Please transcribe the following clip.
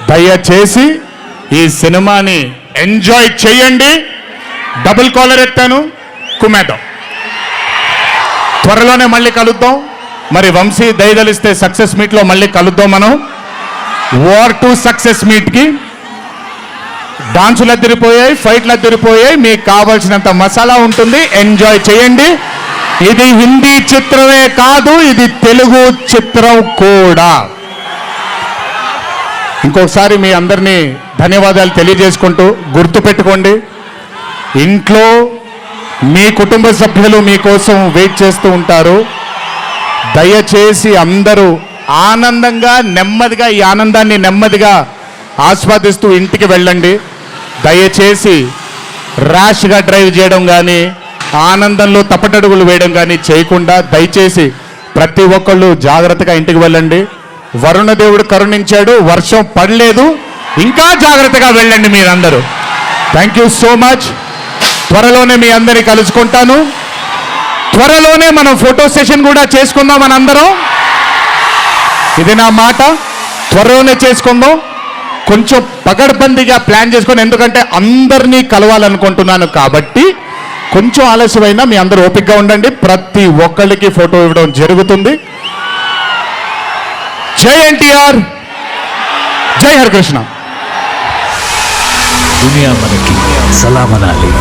దయచేసి ఈ సినిమాని ఎంజాయ్ చేయండి. డబుల్ కాలర్ ఎత్తాను, కుమ్మేద్దాం. త్వరలోనే మళ్ళీ కలుద్దాం. మరి వంశీ దయదలిస్తే సక్సెస్ మీట్లో మళ్ళీ కలుద్దాం. మనం వార్ 2 సక్సెస్ మీట్కి డాన్సులు అద్దరిపోయాయి, ఫైట్లు అద్దరిపోయాయి. మీకు కావాల్సినంత మసాలా ఉంటుంది, ఎంజాయ్ చేయండి. ఇది హిందీ చిత్రమే కాదు, ఇది తెలుగు చిత్రం కూడా. ఇంకొకసారి మీ అందరినీ ధన్యవాదాలు తెలియజేసుకుంటూ, గుర్తుపెట్టుకోండి, ఇంట్లో మీ కుటుంబ సభ్యులు మీకోసం వెయిట్ చేస్తూ ఉంటారు. దయచేసి అందరూ ఆనందంగా నెమ్మదిగా ఈ ఆనందాన్ని నెమ్మదిగా ఆస్వాదిస్తూ ఇంటికి వెళ్ళండి. దయచేసి ర్యాష్గా డ్రైవ్ చేయడం కానీ, ఆనందంలో తప్పటడుగులు వేయడం కానీ చేయకుండా దయచేసి ప్రతి ఒక్కళ్ళు జాగ్రత్తగా ఇంటికి వెళ్ళండి. వరుణదేవుడు కరుణించాడు, వర్షం పడలేదు, ఇంకా జాగ్రత్తగా వెళ్ళండి మీరందరూ. Thank you so much. త్వరలోనే మీ అందరినీ కలుసుకుంటాను. త్వరలోనే మనం ఫోటో సెషన్ కూడా చేసుకుందాం మనందరం. ఇది నా మాట, త్వరలోనే చేసుకుందాం. కొంచెం పగడ్బందీగా ప్లాన్ చేసుకొని, ఎందుకంటే అందరినీ కలవాలనుకుంటున్నాను కాబట్టి కొంచెం ఆలస్యమైనా మీ అందరూ ఓపికగా ఉండండి. ప్రతి ఒక్కళ్ళకి ఫోటో ఇవ్వడం జరుగుతుంది. జై ఎన్టీఆర్, జై హరికృష్ణ. దునియా మనకి సలామనాలి.